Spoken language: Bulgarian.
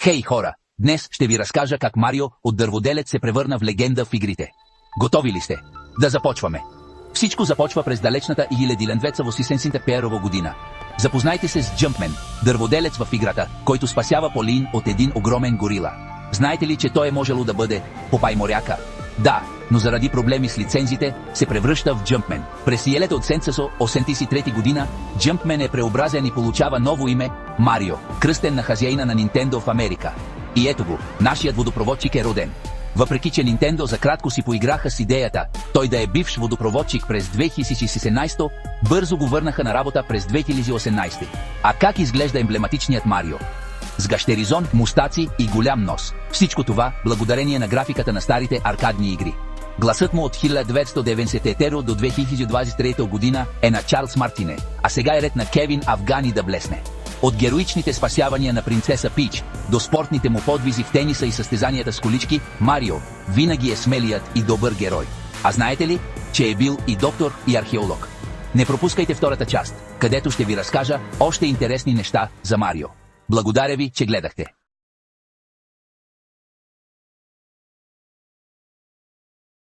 Хей, хора! Днес ще ви разкажа как Марио от дърводелец се превърна в легенда в игрите. Готови ли сте? Да започваме! Всичко започва през далечната 1981 година. Запознайте се с Джъмпмен, дърводелец в играта, който спасява Полин от един огромен горила. Знаете ли, че той е можело да бъде Попай моряка? Да, но заради проблеми с лицензите се превръща в Джъмпмен. През елето от Сенсасо, 83 година, Джъмпмен е преобразен и получава ново име – Марио, кръстен на хазяина на Нинтендо в Америка. И ето го, нашият водопроводчик е роден. Въпреки че Нинтендо за кратко си поиграха с идеята той да е бивш водопроводчик през 2017, бързо го върнаха на работа през 2018. А как изглежда емблематичният Марио? С гащеризон, мустаци и голям нос. Всичко това благодарение на графиката на старите аркадни игри. Гласът му от 1990 до 2023 година е на Чарлз Мартине, а сега е ред на Кевин Афгани да блесне. От героичните спасявания на принцеса Пич до спортните му подвизи в тениса и състезанията с колички, Марио винаги е смелият и добър герой. А знаете ли, че е бил и доктор и археолог? Не пропускайте втората част, където ще ви разкажа още интересни неща за Марио. Благодаря ви, че гледахте.